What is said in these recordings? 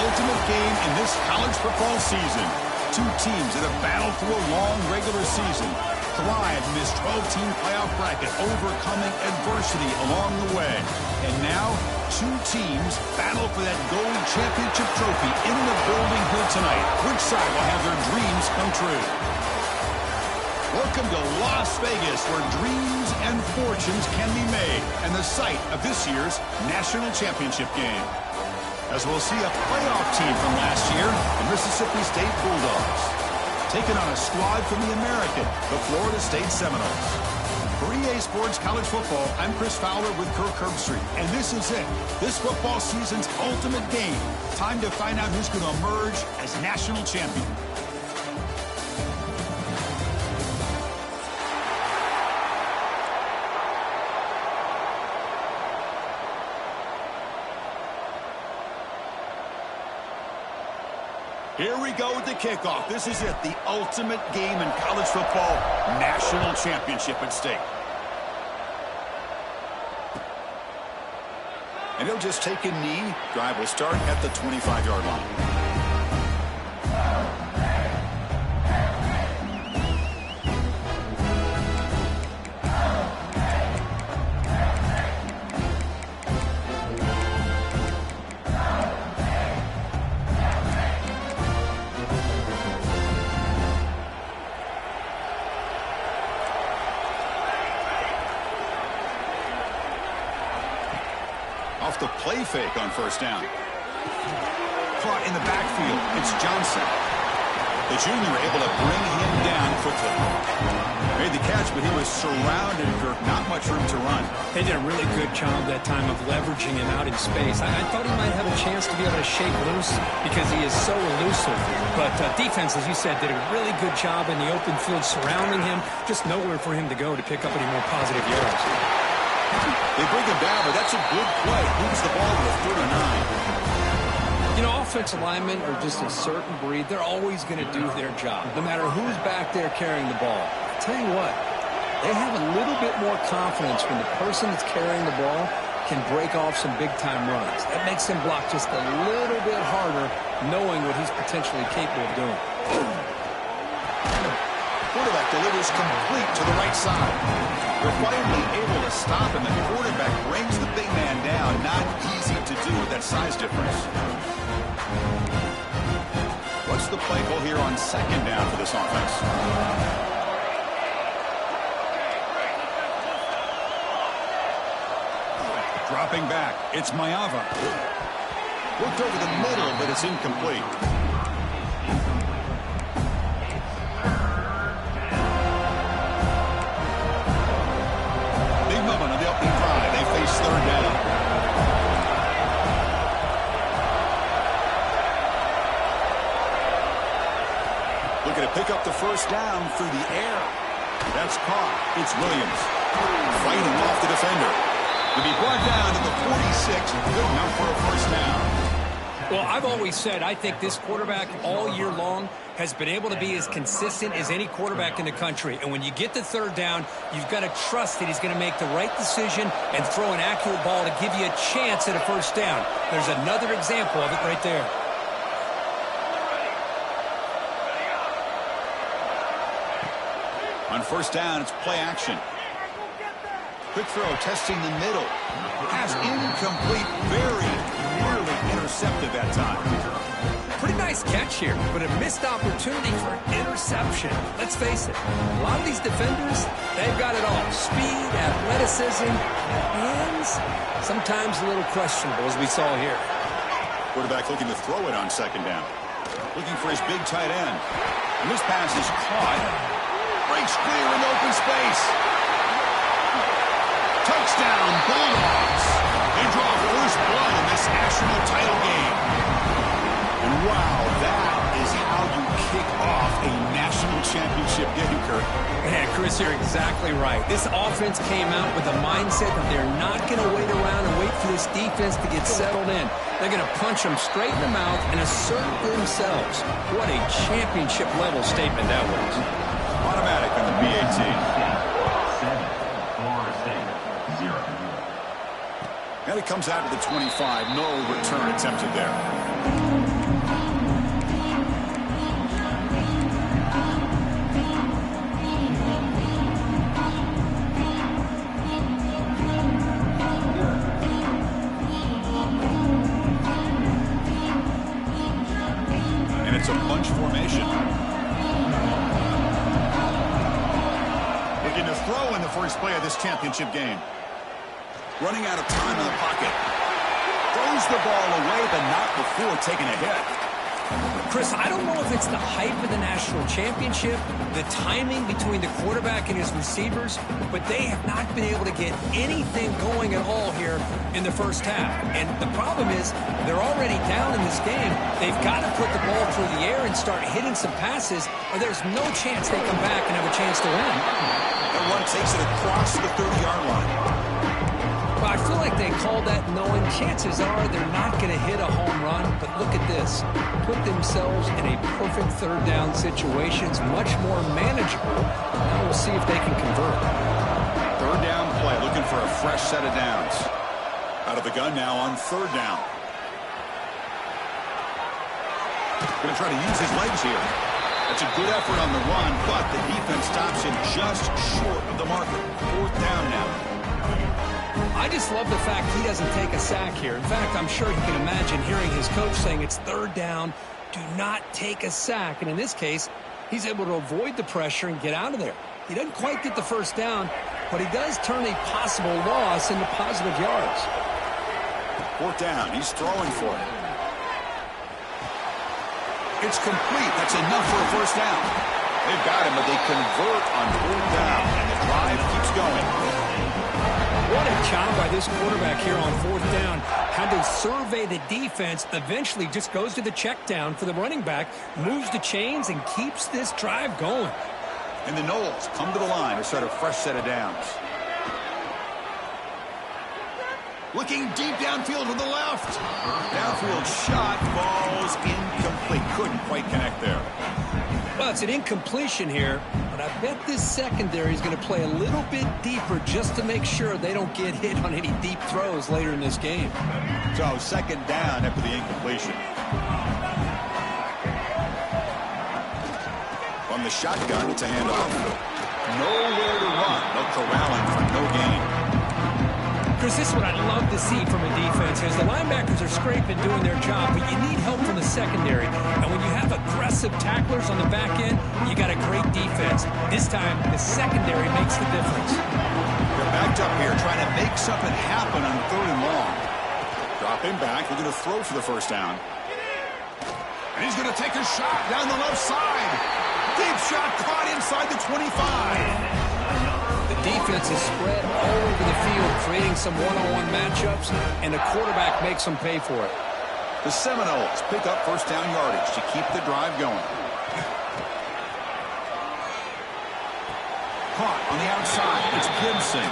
ultimate game in this college football season. Two teams that have battled through a long regular season, thrived in this 12-team playoff bracket, overcoming adversity along the way. And now, two teams battle for that gold championship trophy in the building here tonight. Which side will have their dreams come true? Welcome to Las Vegas, where dreams and fortunes can be made, and the site of this year's national championship game. As we'll see a playoff team from last year, the Mississippi State Bulldogs, taking on a squad from the American, the Florida State Seminoles. For EA Sports College Football, I'm Chris Fowler with Kirk Herbstreit, and this is it. This football season's ultimate game. Time to find out who's going to emerge as national champion. Here we go with the kickoff. This is it, the ultimate game in college football, national championship at stake. And he'll just take a knee. Drive will start at the 25-yard line. Off the play fake on first down. Caught in the backfield. It's Johnson. The junior able to bring him down quickly. Made the catch, but he was surrounded, Kirk. Not much room to run. They did a really good job that time of leveraging him out in space. I thought he might have a chance to be able to shake loose because he is so elusive. But defense, as you said, did a really good job in the open field surrounding him. Just nowhere for him to go to pick up any more positive yards. They bring him down, but that's a good play. Moves the ball to the 39. You know, offensive linemen are just a certain breed. They're always going to do their job, no matter who's back there carrying the ball. I tell you what, they have a little bit more confidence when the person that's carrying the ball can break off some big-time runs. That makes him block just a little bit harder, knowing what he's potentially capable of doing. Quarterback delivers complete to the right side. They're finally able to stop him, and the quarterback brings the big man down. Not easy to do with that size difference. What's the play call here on second down for this offense? Dropping back, it's Mayava. Looked over the middle, but it's incomplete. Third down. Looking to pick up the first down through the air. That's caught. It's Williams fighting off the defender. To be brought down to the 46, good enough for a first down. Well, I've always said I think this quarterback all year long has been able to be as consistent as any quarterback in the country. And when you get the third down, you've got to trust that he's going to make the right decision and throw an accurate ball to give you a chance at a first down. There's another example of it right there. On first down, it's play action. Quick throw, testing the middle. Pass incomplete, very nearly intercepted that time. Pretty nice catch here, but a missed opportunity for an interception. Let's face it, a lot of these defenders, they've got it all. Speed, athleticism, hands, sometimes a little questionable, as we saw here. Quarterback looking to throw it on second down. Looking for his big tight end. And this pass is caught. Breaks clear in open space. Touchdown, Bulldogs. They draw first blood in this national title game. And wow, that is how you kick off a national championship game, Kirk. Man, Chris, you're exactly right. This offense came out with a mindset that they're not going to wait around and wait for this defense to get settled in. They're going to punch them straight in the mouth and assert themselves. What a championship-level statement that was. Automatic on the BAT. And it comes out to the 25. No return attempted there. first play of this championship game. Running out of time in the pocket. Throws the ball away, but not before taking a hit. Chris, I don't know if it's the hype of the national championship, the timing between the quarterback and his receivers, but they have not been able to get anything going at all here in the first half. And the problem is they're already down in this game. They've got to put the ball through the air and start hitting some passes, or there's no chance they come back and have a chance to win. That run takes it across the 30-yard line. Well, I feel like they called that knowing chances are they're not going to hit a home run, but look at this. Put themselves in a perfect third down situation. It's much more manageable. Now we'll see if they can convert. Third down play, looking for a fresh set of downs. Out of the gun now on third down. Going to try to use his legs here. That's a good effort on the run, but the defense stops him just short of the marker. Fourth down now. I just love the fact he doesn't take a sack here. In fact, I'm sure he can imagine hearing his coach saying it's third down, do not take a sack. And in this case, he's able to avoid the pressure and get out of there. He doesn't quite get the first down, but he does turn a possible loss into positive yards. Fourth down, he's throwing for it. It's complete. That's enough for a first down. They've got him, but they convert on fourth down, and the drive keeps going. What a job by this quarterback here on fourth down. Had to survey the defense, eventually just goes to the check down for the running back, moves the chains, and keeps this drive going. And the Knowles come to the line to start a fresh set of downs. Looking deep downfield to the left. Downfield shot falls incomplete. Couldn't quite connect there. Well, it's an incompletion here, but I bet this secondary is going to play a little bit deeper just to make sure they don't get hit on any deep throws later in this game. So second down after the incompletion. From the shotgun, it's a handoff. Nowhere to run. They'll corral him for no gain. Chris, this is what I love to see from a defense is the linebackers are scraping, doing their job, but you need help from the secondary. And when you have aggressive tacklers on the back end, you got a great defense. This time, the secondary makes the difference. They're backed up here, trying to make something happen on third and long. Drop him back. They're going to throw for the first down. And he's going to take a shot down the left side. Deep shot caught inside the 25. The defense is spread all over the field, creating some one-on-one matchups, and the quarterback makes them pay for it. The Seminoles pick up first down yardage to keep the drive going. Caught on the outside. It's Gibson.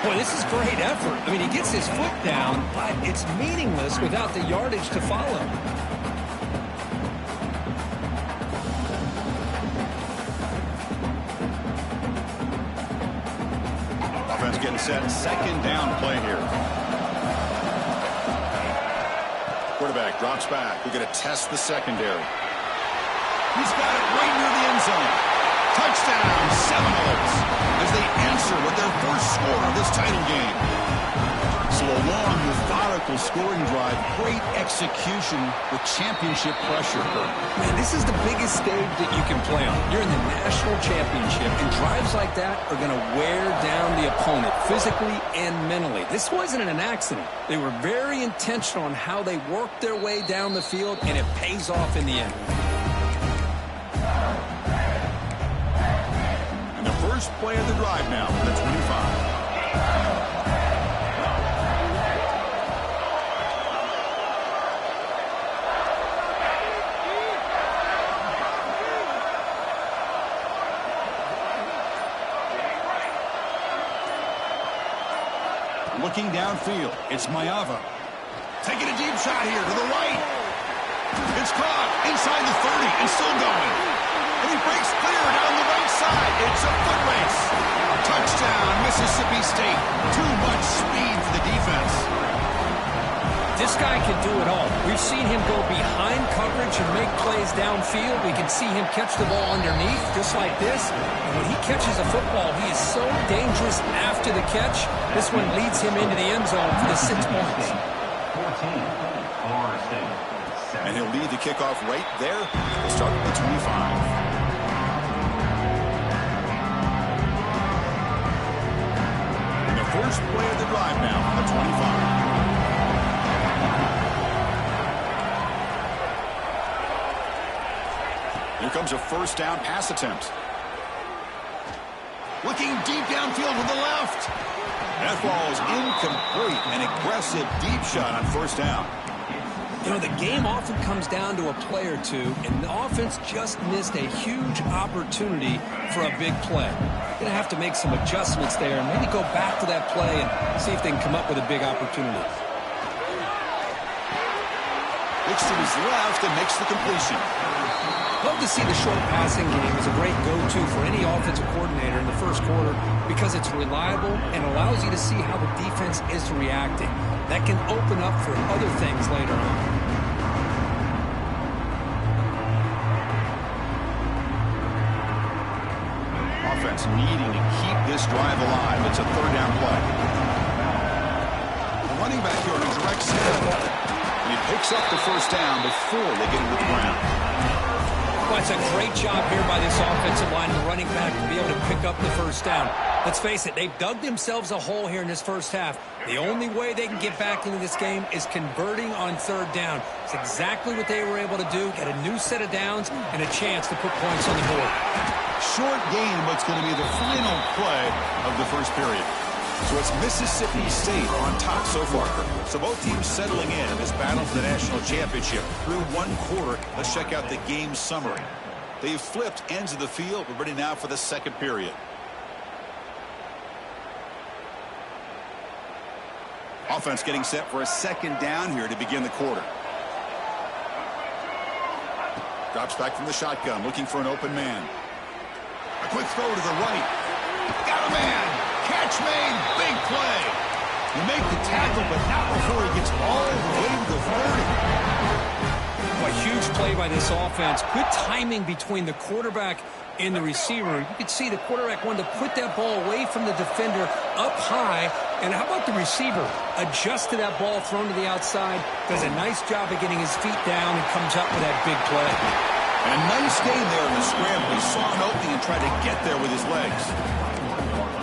Boy, this is great effort. I mean, he gets his foot down, but it's meaningless without the yardage to follow. Getting set. Second down play here. Quarterback drops back. We're going to test the secondary. He's got it right near the end zone. Touchdown, Seminoles, as they answer with their first score of this title game. So a long, methodical scoring drive. Great execution with championship pressure. Man, this is the biggest stage that you can play on. You're in the national championship, and drives like that are going to wear down the opponent physically and mentally. This wasn't an accident. They were very intentional on how they worked their way down the field, and it pays off in the end. And the first play of the drive now from the 25. Looking downfield, it's Mayava. Taking a deep shot here to the right. It's caught inside the 30 and still going. And he breaks clear down the right side. It's a foot race. Touchdown, Mississippi State. Too much speed for the defense. This guy can do it all. We've seen him go behind coverage and make plays downfield. We can see him catch the ball underneath, just like this. And when he catches a football, he is so dangerous after the catch. This one leads him into the end zone for the 6 points. 14, Florida State. And he'll lead the kickoff right there. We'll start with the 25. first play of the drive now from the 25. Here comes a first down pass attempt. Looking deep downfield with the left. That ball is incomplete. An aggressive deep shot on first down. You know, the game often comes down to a play or two, and the offense just missed a huge opportunity for a big play. Going to have to make some adjustments there and maybe go back to that play and see if they can come up with a big opportunity. Looks to his left and makes the completion. Love to see the short passing game as a great go-to for any offensive coordinator in the first quarter because it's reliable and allows you to see how the defense is reacting. That can open up for other things later on. Offense needing to keep this drive alive. It's a third down play. The running back here in a direct snap. He picks up the first down before they get into the ground. Well, it's a great job here by this offensive line and the running back to be able to pick up the first down. Let's face it, they've dug themselves a hole here in this first half. The only way they can get back into this game is converting on third down. It's exactly what they were able to do, get a new set of downs and a chance to put points on the board. Short gain, what's going to be the final play of the first period. So it's Mississippi State on top so far. So both teams settling in this battle for the national championship through one quarter. Let's check out the game summary. They've flipped ends of the field. We're ready now for the second period. Offense getting set for a second down here to begin the quarter. Drops back from the shotgun, looking for an open man. A quick throw to the right. Got a man. Catch made. Big play. You make the tackle, but not before he gets all the way to the 30. A huge play by this offense. Good timing between the quarterback and the receiver. You could see the quarterback wanted to put that ball away from the defender up high. And how about the receiver? Adjust to that ball thrown to the outside. Does a nice job of getting his feet down and comes up with that big play. And a nice game there in the scramble. He saw an opening and tried to get there with his legs.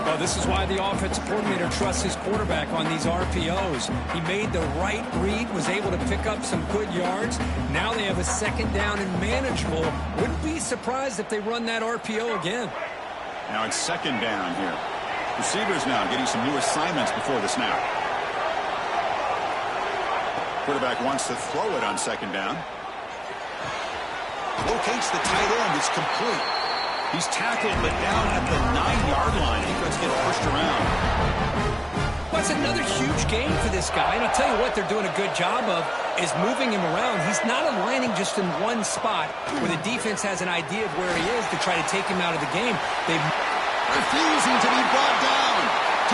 Well, this is why the offensive coordinator trusts his quarterback on these RPOs. He made the right read, was able to pick up some good yards. Now they have a second down and manageable. Wouldn't be surprised if they run that RPO again. Now it's second down here. Receivers now getting some new assignments before the snap. Quarterback wants to throw it on second down. Locates the tight end. It's complete. He's tackled, but down at the 9-yard line. He starts getting pushed around. Well, it's another huge game for this guy. And I'll tell you what they're doing a good job of is moving him around. He's not aligning just in one spot where the defense has an idea of where he is to try to take him out of the game. They've refusing to be brought down.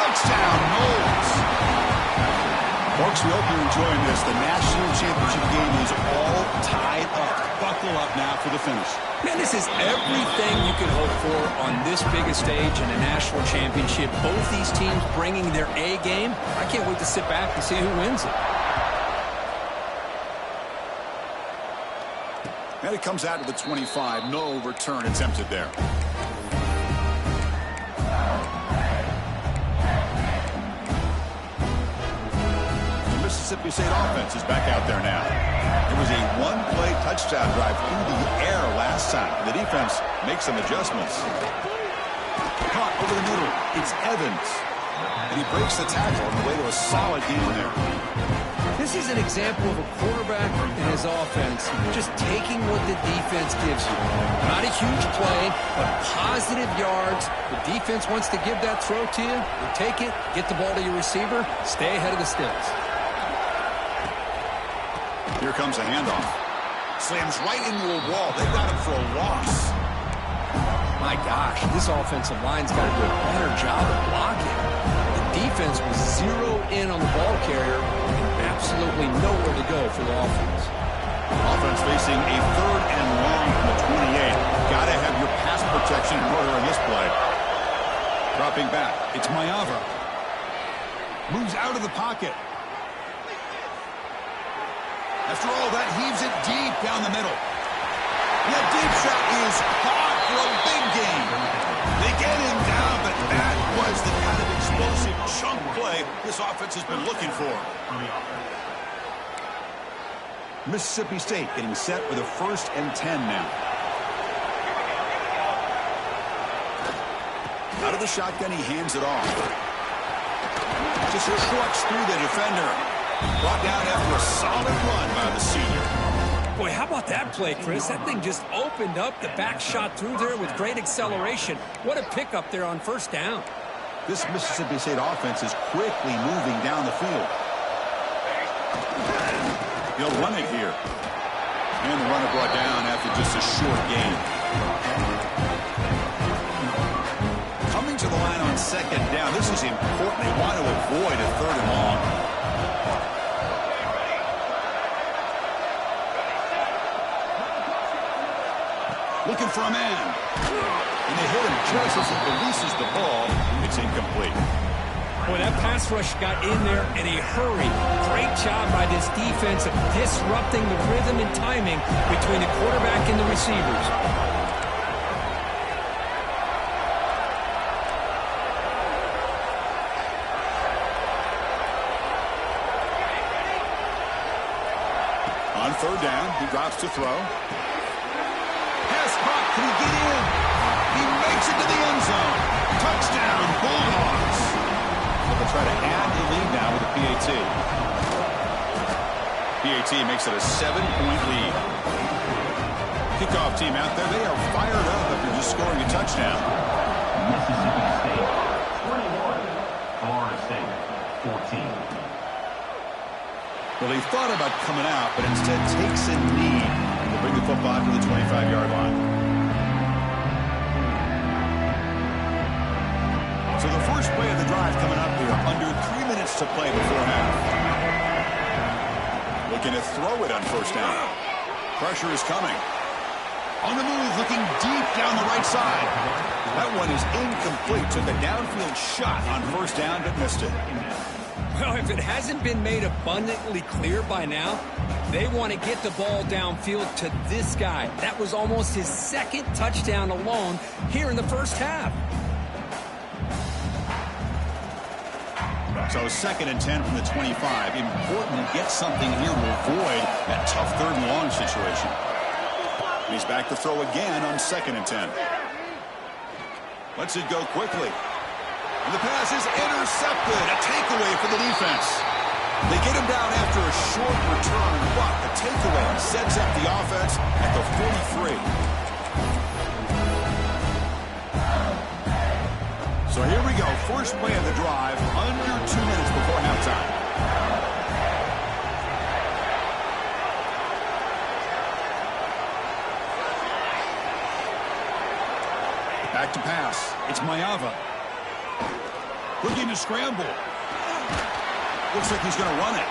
Touchdown, Knowles. Folks, we hope you're enjoying this. The national championship game is all tied up. Buckle up now for the finish. Man, this is everything you could hope for on this biggest stage in a national championship. Both these teams bringing their A game. I can't wait to sit back and see who wins it. And it comes out to the 25. No return attempted there. Mississippi State offense is back out there now. It was a one-play touchdown drive through the air last time. The defense makes some adjustments. Caught over the middle. It's Evans. And he breaks the tackle on the way to a solid game there. This is an example of a quarterback and his offense just taking what the defense gives you. Not a huge play, but positive yards. The defense wants to give that throw to you. You take it, get the ball to your receiver, stay ahead of the sticks. Here comes a handoff. Slams right into a wall. They got him for a loss. My gosh, this offensive line's got to do a better job of blocking. The defense was zeroed in on the ball carrier and absolutely nowhere to go for the offense. Offense facing a third and long from the 28. Got to have your pass protection in order on this play. Dropping back. It's Mayava. Moves out of the pocket. After all that, heaves it deep down the middle. That deep shot is caught for a big gain. They get him down, but that was the kind of explosive chunk play has been looking for. Mississippi State getting set with a 1st and 10 now. Out of the shotgun, he hands it off. Just trucks through the defender. Brought down after a solid run by the senior. Boy, how about that play, Chris? That thing just opened up. The back shot through there with great acceleration. What a pickup there on 1st down. This Mississippi State offense is quickly moving down the field. He'll run it here. And the runner brought down after just a short gain. Coming to the line on 2nd down. This is important. They want to avoid a 3rd and long. Looking for a man. And they hit him just as he releases the ball. It's incomplete. Boy, that pass rush got in there in a hurry. Great job by this defense of disrupting the rhythm and timing between the quarterback and the receivers. On 3rd down, he drops to throw. Pass caught. Can he get in? He makes it to the end zone. Touchdown, Bulldogs. They'll try to add the lead now with a PAT. PAT makes it a 7-point lead. Kickoff team out there. They are fired up after just scoring a touchdown. Mississippi State 21, Florida State 14. Well, he thought about coming out, but instead takes a knee to bring the football to the 25-yard line. So the first play of the drive coming up here, under 3 minutes to play before half. Looking to throw it on 1st down. Pressure is coming. On the move, looking deep down the right side. That one is incomplete. Took a downfield shot on 1st down, but missed it. Well, if it hasn't been made abundantly clear by now, they want to get the ball downfield to this guy. That was almost his 2nd touchdown alone here in the 1st half. So 2nd and 10 from the 25. Important to get something here to avoid that tough 3rd and long situation. He's back to throw again on 2nd and 10. Lets it go quickly. And the pass is intercepted. A takeaway for the defense. They get him down after a short return, but the takeaway sets up the offense at the 43. So here we go. First play of the drive, under 2 minutes before halftime. Back to pass. It's Ncaa. Looking to scramble. Looks like he's going to run it.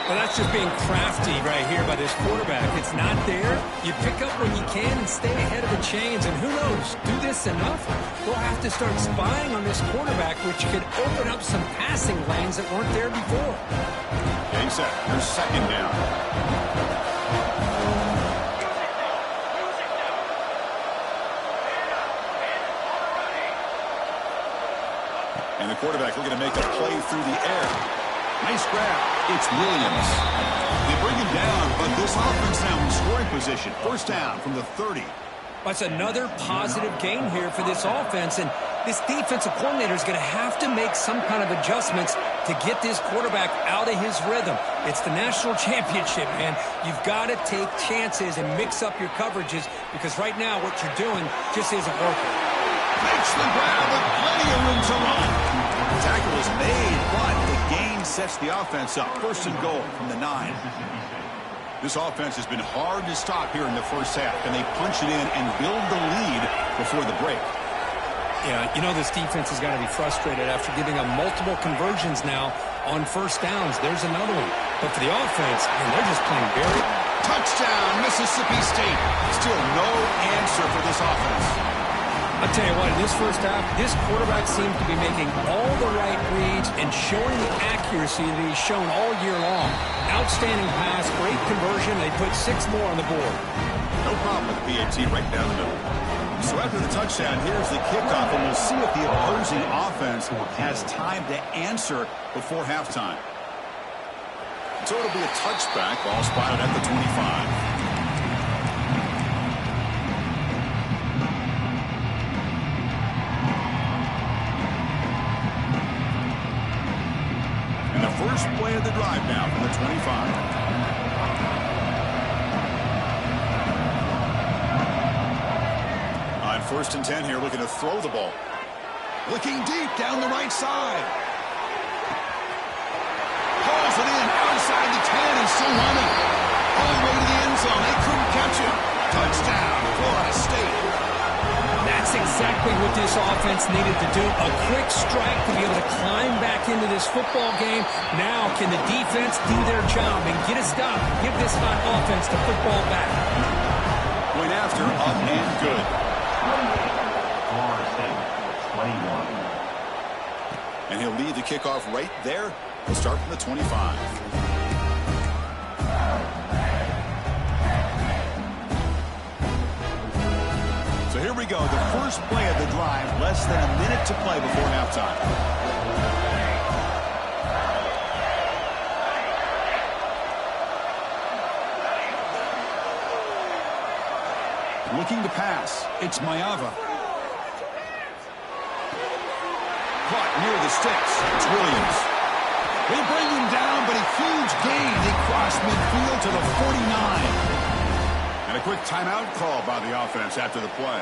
Well, that's just being crafty right here by this quarterback. It's not there. You pick up when you can and stay ahead of the chains. And who knows, do this enough, we'll have to start spying on this quarterback, which could open up some passing lanes that weren't there before. Getting set. Here's 2nd down. And the quarterback looking to make a play through the air. Nice grab. It's Williams. They bring him down, but this offense now in scoring position. 1st down from the 30. That's another positive gain here for this offense, and this defensive coordinator is going to have to make some kind of adjustments to get this quarterback out of his rhythm. It's the national championship, man. You've got to take chances and mix up your coverages, because right now what you're doing just isn't working. Makes the grab with plenty of room to run. The tackle is made, but the gain sets the offense up. 1st and goal from the 9. This offense has been hard to stop here in the 1st half. Can they punch it in and build the lead before the break? Yeah, you know this defense has got to be frustrated after giving up multiple conversions now on 1st downs. There's another one. But for the offense, man, they're just playing very... Touchdown, Mississippi State. Still no answer for this offense. I'll tell you what, in this 1st half, this quarterback seems to be making all the right reads and showing the accuracy that he's shown all year long. Outstanding pass, great conversion. They put 6 more on the board. No problem with the PAT right down the middle. So after the touchdown, here's the kickoff, and we'll see if the opposing offense has time to answer before halftime. So it'll be a touchback, ball spotted at the 25. First play of the drive now from the 25. On 1st and 10 here, looking to throw the ball. Looking deep down the right side. Hauls it in outside the 10 and still running. All the way to the end zone. They couldn't catch it. Touchdown, Florida State. That's exactly what this offense needed to do. A quick strike to be able to climb back into this football game. Now can the defense do their job and get a stop? Give this hot offense the football back. Point after, up and good. Florida State, 21. And he'll lead the kickoff right there. He'll start from the 25. So here we go, the first play of the drive, less than a minute to play before halftime. Looking to pass, it's Ncaa. Caught near the sticks, it's Williams. They bring him down, but a huge gain. They cross midfield to the 49. And a quick timeout call by the offense after the play.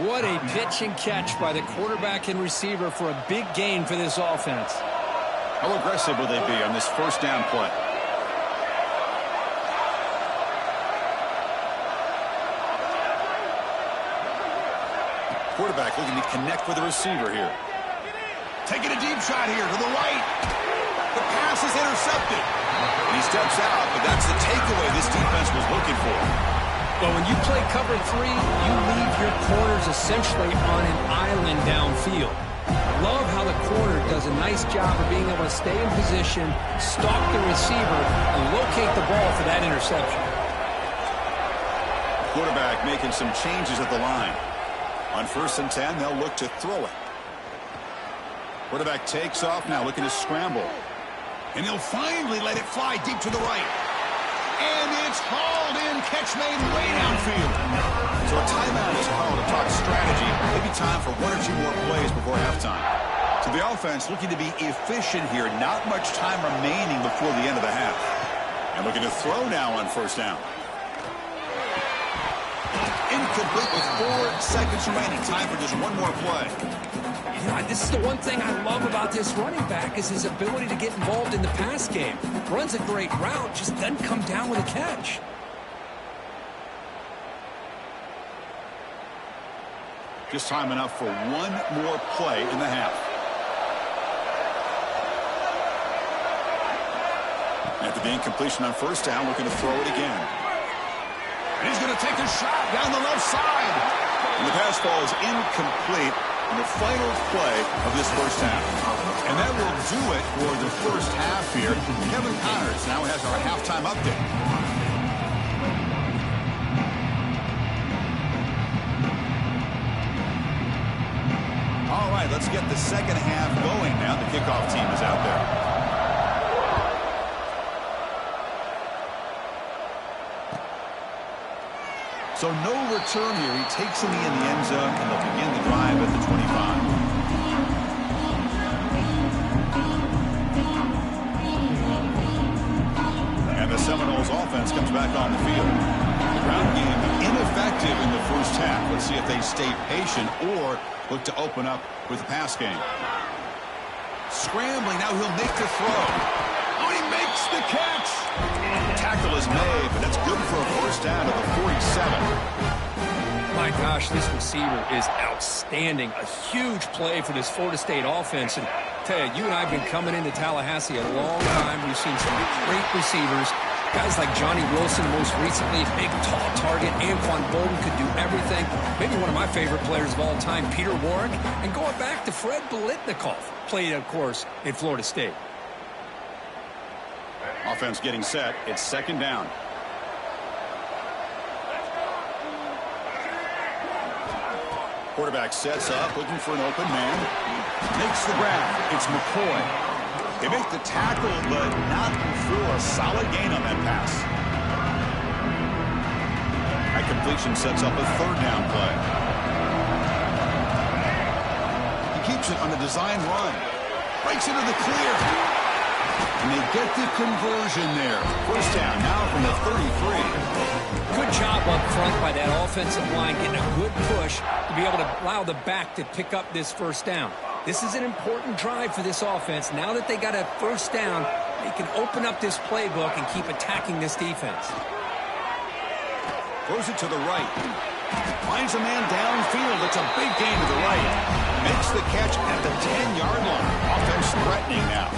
What a pitch and catch by the quarterback and receiver for a big gain for this offense. How aggressive will they be on this first down play? Quarterback looking to connect with the receiver here. Taking a deep shot here to the right. The pass is intercepted. He steps out, but that's the takeaway this defense was looking for. But when you play cover 3, you leave your corners essentially on an island downfield. Love how the corner does a nice job of being able to stay in position, stalk the receiver, and locate the ball for that interception. Quarterback making some changes at the line. On 1st and 10, they'll look to throw it. Quarterback takes off now, looking to scramble. And he'll finally let it fly deep to the right. And it's hauled in, catch made way downfield. So a timeout is called to talk strategy. Maybe time for 1 or 2 more plays before halftime. So the offense looking to be efficient here. Not much time remaining before the end of the half. And looking to throw now on 1st down. Incomplete with 4 seconds remaining. Time for just 1 more play. Yeah, this is the one thing I love about this running back is his ability to get involved in the pass game. Runs a great route, just doesn't come down with a catch. Just time enough for 1 more play in the half. After the incompletion on 1st down, looking to throw it again. And he's going to take a shot down the left side. And the pass ball is incomplete in the final play of this first half. And that will do it for the first half here. Kevin Connors now has our halftime update. All right, let's get the second half going now. The kickoff team is out there. So no return here. He takes it in the end zone, and they'll begin the drive at the 25. And the Seminoles offense comes back on the field. The ground game ineffective in the first half. Let's see if they stay patient or look to open up with the pass game. Scrambling, now he'll make the throw. Oh, he makes the catch. Tackle is made, but that's good for a first down at the 47. My gosh, this receiver is outstanding. A huge play for this Florida State offense. And tell you, you and I have been coming into Tallahassee a long time. We've seen some great receivers. Guys like Johnny Wilson, most recently, big, tall target. Anquan Bolden could do everything. Maybe one of my favorite players of all time, Peter Warrick. And going back to Fred Biletnikoff, played, of course, in Florida State. Offense getting set. It's 2nd down. Quarterback sets up, looking for an open man. Makes the grab. It's McCoy. They make the tackle, but not through a solid gain on that pass. That completion sets up a third down play. He keeps it on a design run. Breaks into the clear. And they get the conversion there. First down now from the 33. Good job up front by that offensive line, getting a good push to be able to allow the back to pick up this first down. This is an important drive for this offense. Now that they got a first down, they can open up this playbook and keep attacking this defense. Throws it to the right. Finds a man downfield. It's a big gain to the right. Makes the catch at the 10-yard line. Offense threatening now.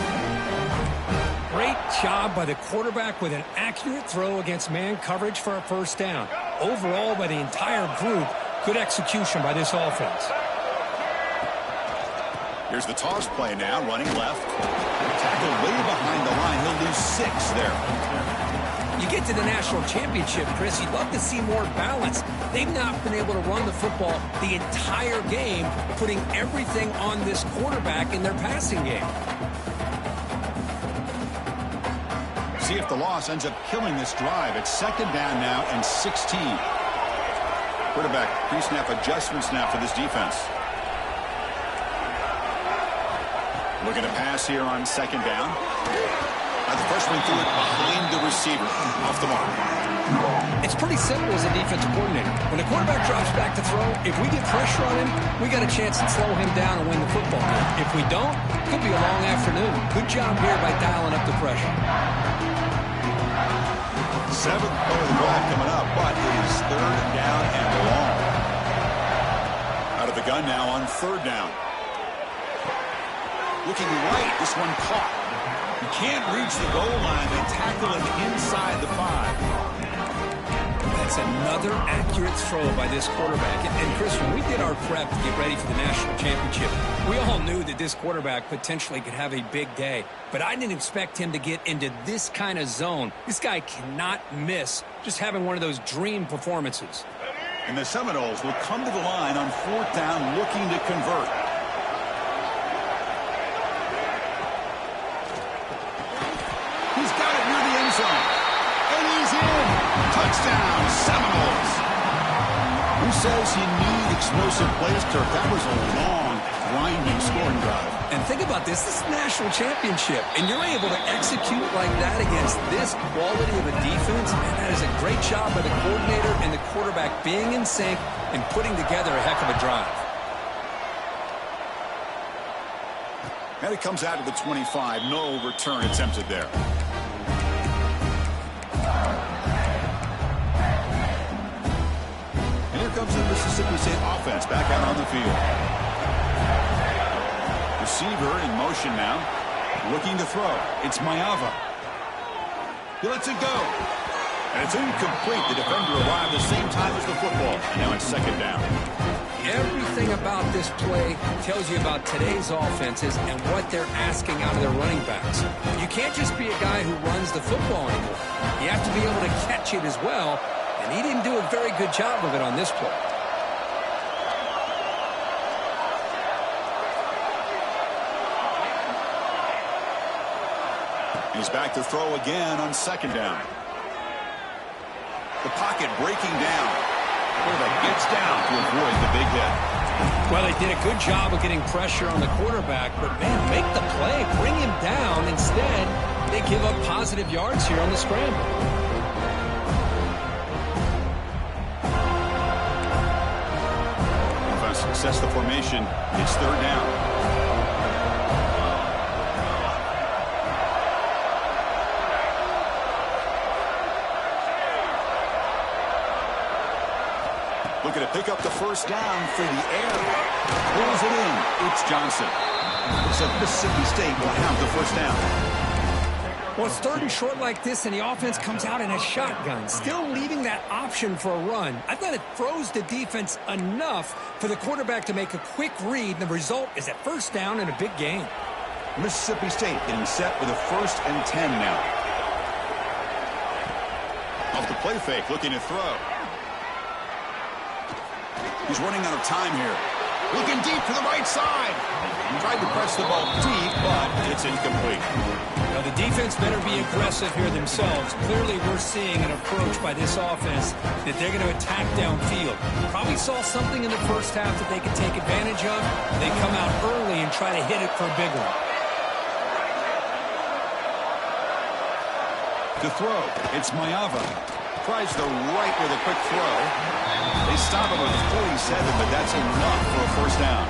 Great job by the quarterback with an accurate throw against man coverage for a first down. Overall, by the entire group, good execution by this offense. Here's the toss play now, running left. Tackled way behind the line. He'll lose 6 there. You get to the national championship, Chris, you'd love to see more balance. They've not been able to run the football the entire game, putting everything on this quarterback in their passing game. See if the loss ends up killing this drive. It's second down now and 16. Quarterback pre-snap adjustments now for this defense. Looking to pass here on second down. The freshman threw it behind the receiver. Off the mark. It's pretty simple as a defensive coordinator. When the quarterback drops back to throw, if we get pressure on him, we got a chance to slow him down and win the football game. If we don't, it could be a long afternoon. Good job here by dialing up the pressure. 7th play of the drive coming up, but it is third down and long. Out of the gun now on third down. Looking right, this one caught. You can't reach the goal line. They tackle him inside the 5. That's another accurate throw by this quarterback. And Chris, when we did our prep to get ready for the national championship, we all knew that this quarterback potentially could have a big day. But I didn't expect him to get into this kind of zone. This guy cannot miss just having one of those dream performances. And the Seminoles will come to the line on 4th down looking to convert. He's got it near the end zone. And he's in. Touchdown, Seminoles. Who says you need explosive plays, Kirk? That was a long, grinding scoring drive. And think about this. This is a national championship. And you're able to execute like that against this quality of a defense. And that is a great job by the coordinator and the quarterback being in sync and putting together a heck of a drive. And it comes out to the 25. No return attempted there. And here comes the Mississippi State offense back out on the field. Receiver in motion now. Looking to throw. It's Mayava. He lets it go. And it's incomplete. The defender arrived the same time as the football. And now it's second down. Everything about this play tells you about today's offenses and what they're asking out of their running backs. You can't just be a guy who runs the football anymore. You have to be able to catch it as well, and he didn't do a very good job of it on this play. He's back to throw again on second down. The pocket breaking down. Quarterback gets down to avoid the big hit. Well, they did a good job of getting pressure on the quarterback, but, man, make the play. Bring him down. Instead, they give up positive yards here on the scramble. Offense success the formation. It's third down. Looking to pick up the first down for the air. Pulls it in. It's Johnson. So Mississippi State will have the first down. Well, it's third and short like this, and the offense comes out in a shotgun, still leaving that option for a run. I thought it throws the defense enough for the quarterback to make a quick read, and the result is a first down and a big gain. Mississippi State getting set with a 1st and 10 now. Off the play fake, looking to throw. He's running out of time here. Looking deep to the right side. Tried to press the ball deep, but it's incomplete. Now, the defense better be aggressive here themselves. Clearly, we're seeing an approach by this offense that they're going to attack downfield. Probably saw something in the first half that they could take advantage of. They come out early and try to hit it for a big one. To throw, it's Ncaa. Tries the right with a quick throw. They stop him with a 47, but that's enough for a first down.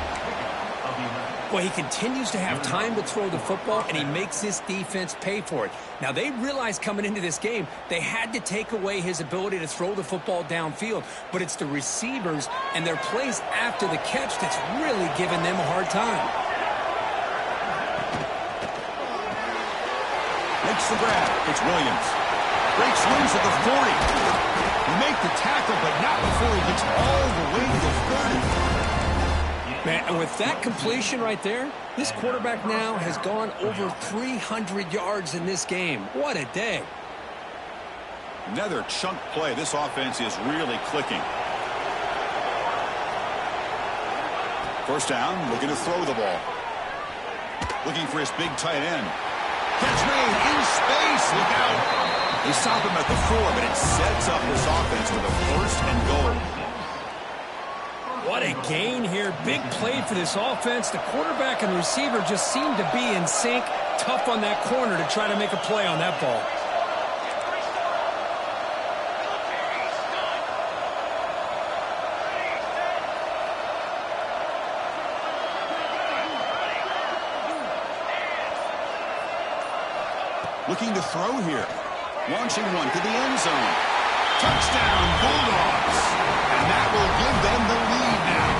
Well, he continues to have time to throw the football, and he makes this defense pay for it. Now, they realized coming into this game they had to take away his ability to throw the football downfield, but it's the receivers and their plays after the catch that's really giving them a hard time. Makes the grab. It's Williams. Breaks loose at the 40. He makes the tackle, but not before he gets all the way to the 30. Man, and with that completion right there, this quarterback now has gone over 300 yards in this game. What a day. Another chunk play. This offense is really clicking. First down, looking to throw the ball. Looking for his big tight end. Catch made in space. Look out. They stop him at the 4, but it sets up this offense with a first and goal. What a gain here. Big play for this offense. The quarterback and receiver just seem to be in sync. Tough on that corner to try to make a play on that ball. Looking to throw here. Launching one to the end zone. Touchdown, Bulldogs. And that will give them the lead now.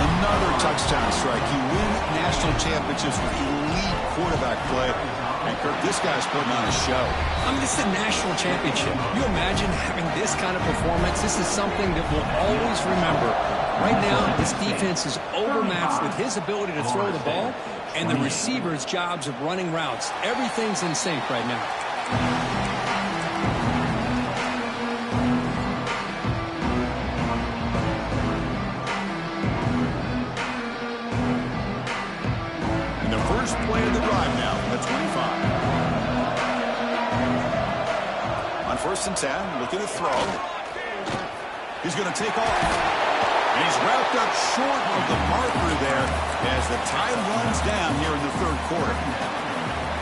Another touchdown strike. You win national championships with elite quarterback play. And, Kirk, this guy's putting on a show. I mean, this is a national championship. You imagine having this kind of performance? This is something that we'll always remember. Right now, this defense is overmatched with his ability to throw the ball and the receivers' jobs of running routes. Everything's in sync right now. And the first play of the drive now from the 25. On 1st and 10, looking to throw. He's going to take off. And he's wrapped up short of the marker there as the time runs down here in the 3rd quarter.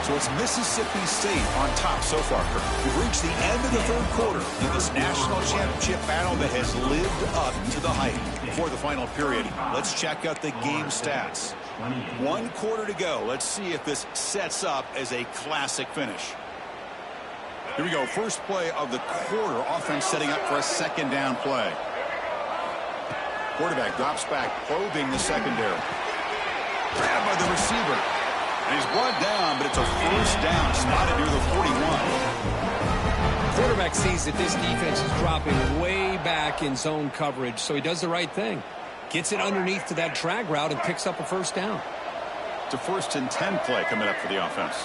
So it's Mississippi State on top so far, Kirk. We've reached the end of the 3rd quarter in this national championship battle that has lived up to the hype. Before the final period, let's check out the game stats. 1 quarter to go. Let's see if this sets up as a classic finish. Here we go. First play of the quarter. Offense setting up for a 2nd down play. Quarterback drops back, probing the secondary. Grabbed by the receiver. And he's brought down, but it's a first down, spotted near the 41. Quarterback sees that this defense is dropping way back in zone coverage, so he does the right thing. Gets it underneath to that drag route and picks up a first down. It's a 1st and 10 play coming up for the offense.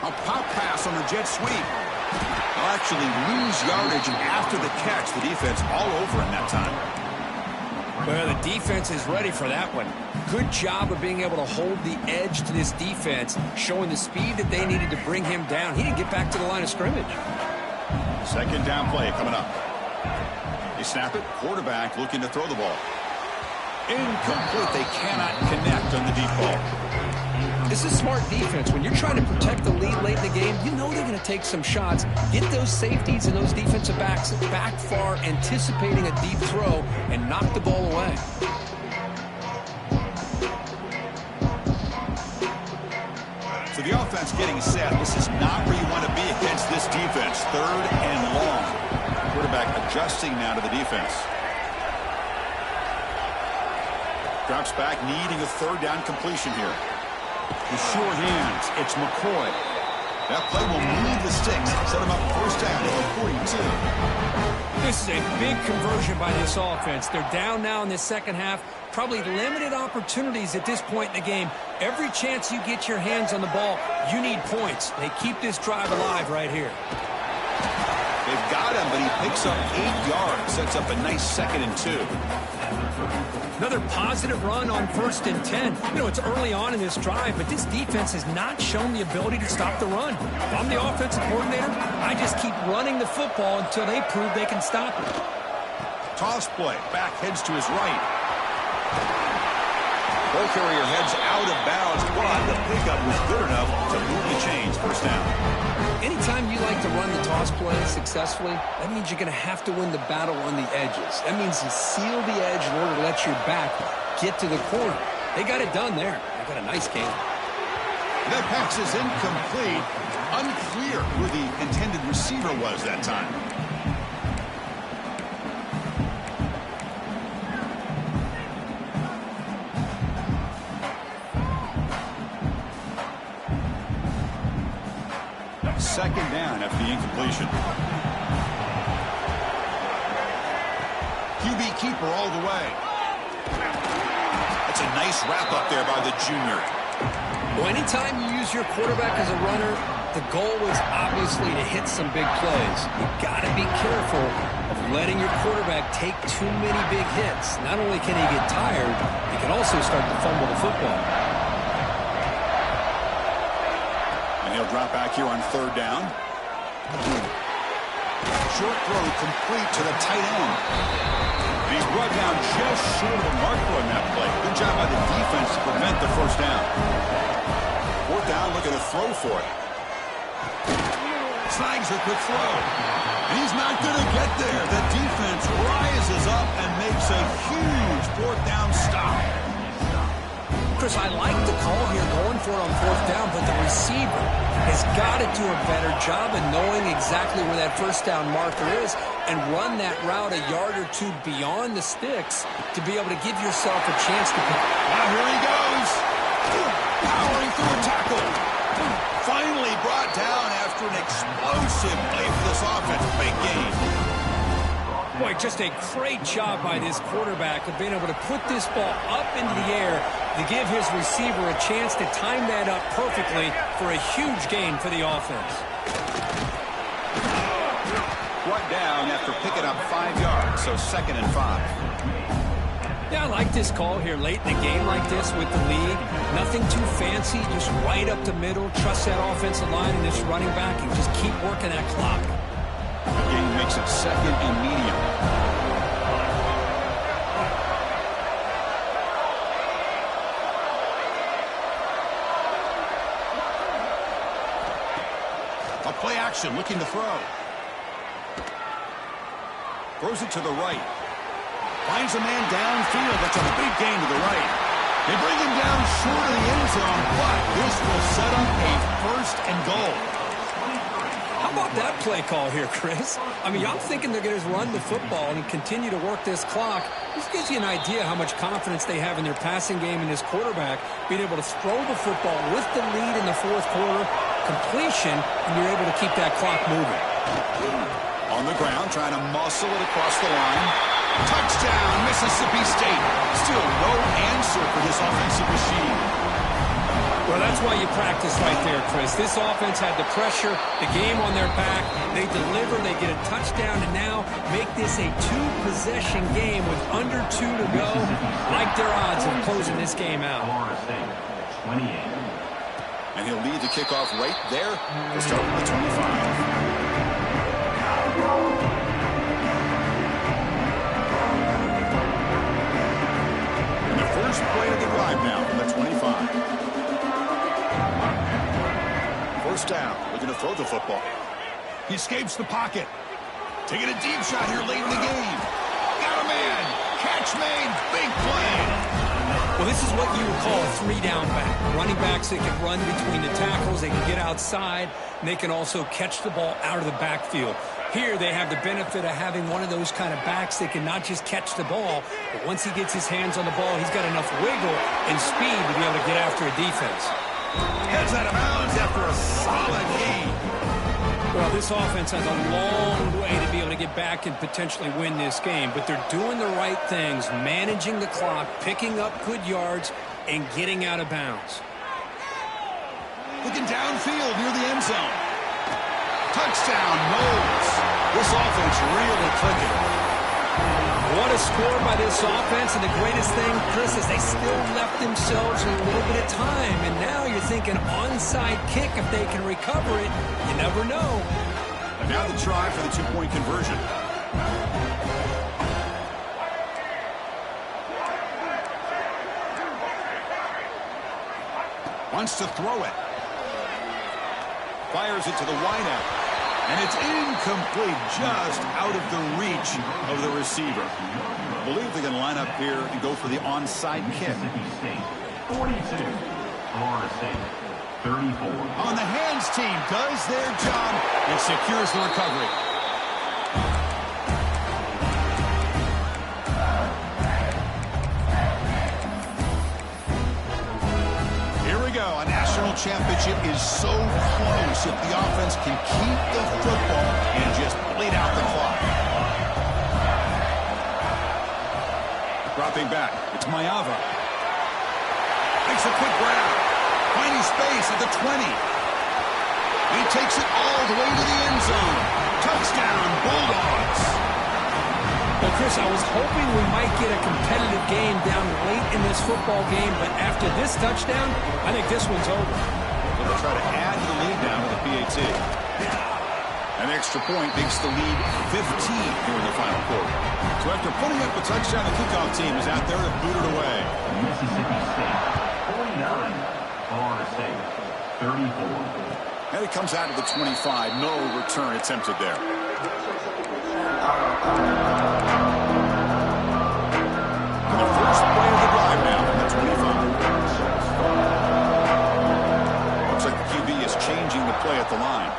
A pop pass on the jet sweep. They'll actually lose yardage after the catch. The defense all over in that time. Well, the defense is ready for that one. Good job of being able to hold the edge to this defense, showing the speed that they needed to bring him down. He didn't get back to the line of scrimmage. 2nd down play coming up. They snap it. Quarterback looking to throw the ball. Incomplete. They cannot connect on the deep ball. This is smart defense. When you're trying to protect the lead late in the game, you know they're going to take some shots. Get those safeties and those defensive backs back far, anticipating a deep throw, and knock the ball away. So the offense getting set. This is not where you want to be against this defense. 3rd and long. Quarterback adjusting now to the defense. Drops back, needing a 3rd down completion here. The sure hands. It's McCoy. That play will move the sticks. Set him up first down at the 42. This is a big conversion by this offense. They're down now in the 2nd half. Probably limited opportunities at this point in the game. Every chance you get your hands on the ball, you need points. They keep this drive alive right here. They've got got him, but he picks up 8 yards. Sets up a nice 2nd and 2. Another positive run on 1st and 10. You know, it's early on in this drive, but this defense has not shown the ability to stop the run. If I'm the offensive coordinator, I just keep running the football until they prove they can stop it. Toss play. Back heads to his right. Ball carrier heads out of bounds, but the pickup was good enough to move the chains. 1st down. Anytime you like to run the toss play successfully, that means you're going to have to win the battle on the edges. That means you seal the edge in order to let your back get to the corner. They got it done there. They got a nice game. That pass is incomplete. Unclear who the intended receiver was that time. Second down after the incompletion. QB keeper all the way. That's a nice wrap up there by the junior. Well, anytime you use your quarterback as a runner, the goal is obviously to hit some big plays. You've got to be careful of letting your quarterback take too many big hits. Not only can he get tired, he can also start to fumble the football. He'll drop back here on 3rd down. Short throw complete to the tight end. And he's brought down just short of the marker on that play. Good job by the defense to prevent the 1st down. 4th down, looking to throw for it. Snags a quick throw. And he's not going to get there. The defense rises up and makes a huge 4th down stop. Chris, I like the call here going for it on 4th down, but the receiver has got to do a better job of knowing exactly where that 1st down marker is and run that route a yard or 2 beyond the sticks to be able to give yourself a chance to pick. Now here he goes. Powering through a tackle. Finally brought down after an explosive play for this offense. Big game. Boy, just a great job by this quarterback of being able to put this ball up into the air to give his receiver a chance to time that up perfectly for a huge gain for the offense. Brought down after picking up 5 yards, so 2nd and 5. Yeah, I like this call here late in the game like this with the lead. Nothing too fancy, just right up the middle. Trust that offensive line and this running back and just keep working that clock. The game makes it 2nd and medium. A play action, looking to throw. Throws it to the right. Finds a man downfield. That's a big gain to the right. They bring him down short of the end zone, but this will set up a 1st and goal. How about that play call here, Chris? I mean, I'm thinking they're going to run the football and continue to work this clock. This gives you an idea how much confidence they have in their passing game and this quarterback being able to throw the football with the lead in the 4th quarter, completion, and you're able to keep that clock moving. On the ground, trying to muscle it across the line. Touchdown, Mississippi State. Still no answer for this offensive machine. Well, that's why you practice right there, Chris. This offense had the pressure, the game on their back. They deliver, they get a touchdown, and now make this a 2-possession game with under 2 to go. Like their odds of closing this game out. And he'll lead the kickoff right there. We'll start with the 25. And the first play of the drive now from the 25. 1st down, looking to throw the football. He escapes the pocket. Taking a deep shot here late in the game. Got a man. Catch made. Big play. Well, this is what you would call a 3-down back. Running backs that can run between the tackles, they can get outside, and they can also catch the ball out of the backfield. Here they have the benefit of having one of those kind of backs that can not just catch the ball, but once he gets his hands on the ball, he's got enough wiggle and speed to be able to get after a defense. Heads out of bounds after a solid gain. Well, this offense has a long way to be able to get back and potentially win this game, but they're doing the right things, managing the clock, picking up good yards, and getting out of bounds. Looking downfield near the end zone. Touchdown, Knowles. This offense really clicking. What a score by this offense, and the greatest thing, Chris, is they still left themselves a little bit of time, and now you're thinking onside kick if they can recover it. You never know. And now the try for the two-point conversion. Wants to throw it. Fires it to the wideout. And it's incomplete, just out of the reach of the receiver. I believe they're going to line up here and go for the onside kick. 42. Florida State, 34. On the hands team does their job and secures the recovery. A national championship is so close if the offense can keep the football and just bleed out the clock. Dropping back, it's Ncaa. Makes a quick grab. Finding space at the 20. He takes it all the way to the end zone. Touchdown, Bulldogs. Well, Chris, I was hoping we might get a competitive game down late in this football game, but after this touchdown, I think this one's over. So they'll try to add to the lead down with the PAT. An extra point makes the lead 15 here in the final quarter. So after putting up a touchdown, the kickoff team is out there to boot it away. Mississippi State, 49. Florida State, 34. And it comes out of the 25. No return attempted there. And the first play of the drive now from the 25. Looks like the QB is changing the play at the line.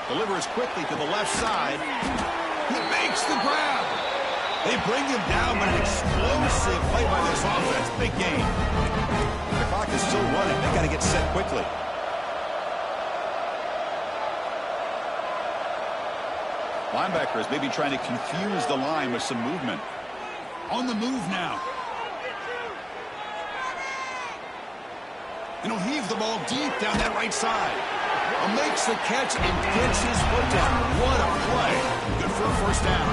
Delivers quickly to the left side. He makes the grab. They bring him down, but an explosive play by this offense. Big game. The clock is still running. They got to get set quickly. Linebackers maybe trying to confuse the line with some movement. On the move now. And he'll heave the ball deep down that right side. Makes the catch and gets his foot down. What a play. Good for a first down.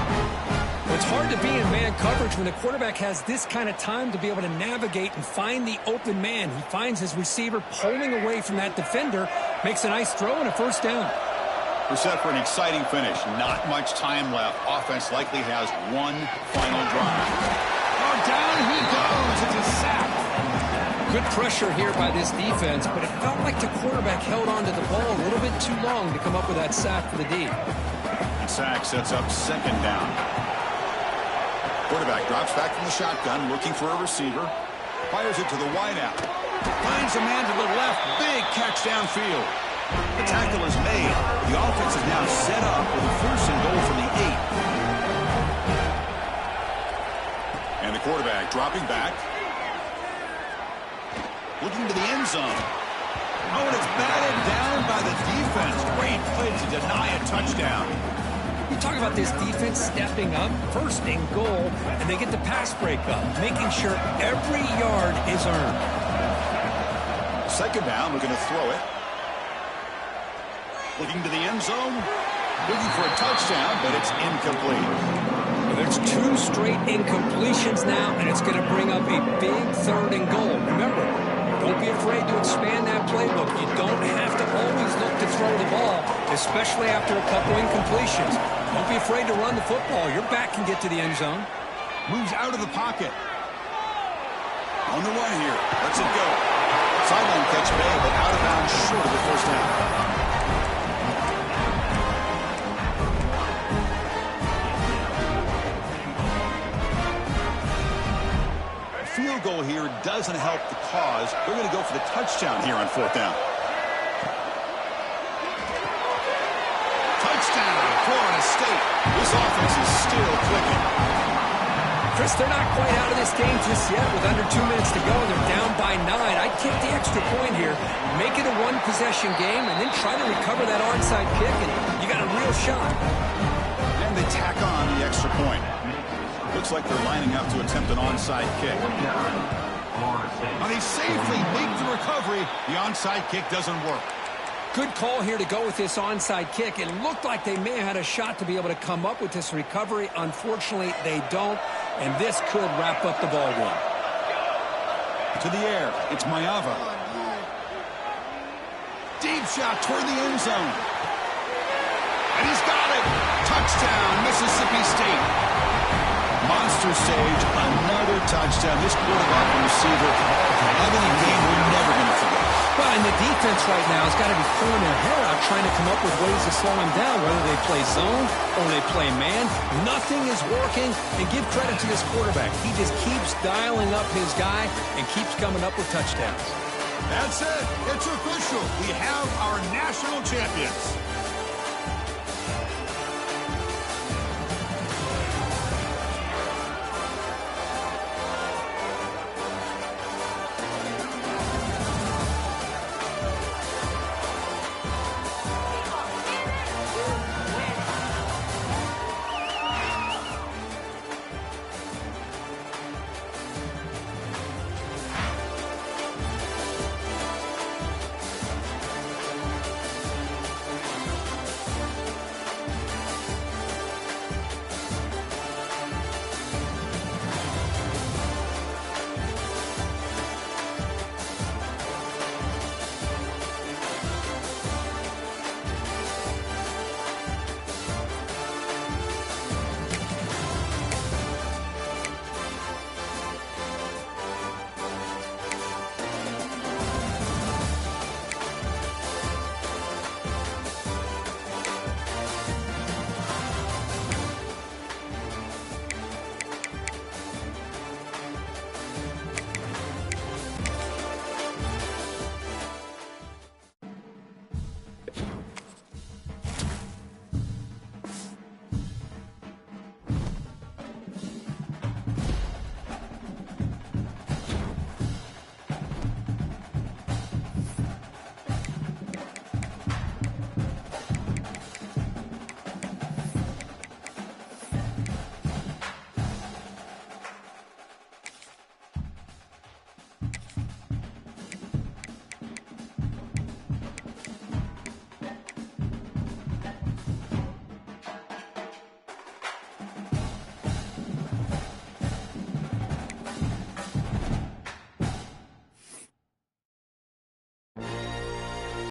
Well, it's hard to be in man coverage when the quarterback has this kind of time to be able to navigate and find the open man. He finds his receiver pulling away from that defender, makes a nice throw and a first down. We're set for an exciting finish. Not much time left. Offense likely has one final drive. Oh, down he goes. It's a sack. Good pressure here by this defense, but it felt like the quarterback held on to the ball a little bit too long to come up with that sack for the D. And sack sets up second down. Quarterback drops back from the shotgun, looking for a receiver. Fires it to the wideout. Finds a man to the left. Big catch downfield. The tackle is made. The offense is now set up with a first and goal from the 8. And the quarterback dropping back. Looking to the end zone. Oh, and it's batted down by the defense. Great play to deny a touchdown. You talk about this defense stepping up, first and goal, and they get the pass breakup, making sure every yard is earned. Second down, we're going to throw it. Looking to the end zone. Looking for a touchdown, but it's incomplete. Well, there's 2 straight incompletions now, and it's going to bring up a big third and goal. Remember, don't be afraid to expand that playbook. You don't have to always look to throw the ball, especially after a couple incompletions. Don't be afraid to run the football. Your back can get to the end zone. Moves out of the pocket. On the run here. Lets it go. Sideline catch made, but out of bounds short of the first down. Field goal here doesn't help the cause. They're going to go for the touchdown here on fourth down. Touchdown, Florida State. This offense is still clicking. Chris, they're not quite out of this game just yet. With under 2 minutes to go, they're down by 9. I'd kick the extra point here, make it a one-possession game, and then try to recover that onside kick, and you got a real shot. And they tack on the extra point. Looks like they're lining up to attempt an onside kick. And they safely make the recovery. The onside kick doesn't work. Good call here to go with this onside kick. It looked like they may have had a shot to be able to come up with this recovery. Unfortunately, they don't, and this could wrap up the ball game. To the air, it's Ncaa. Deep shot toward the end zone. And he's got it. Touchdown, Mississippi State. Monster stage, another touchdown. This quarterback and receiver having a game we're never going to forget. Well, and the defense right now has got to be pulling their hair out trying to come up with ways to slow him down, whether they play zone or they play man. Nothing is working, and give credit to this quarterback. He just keeps dialing up his guy and keeps coming up with touchdowns. That's it. It's official. We have our national champions.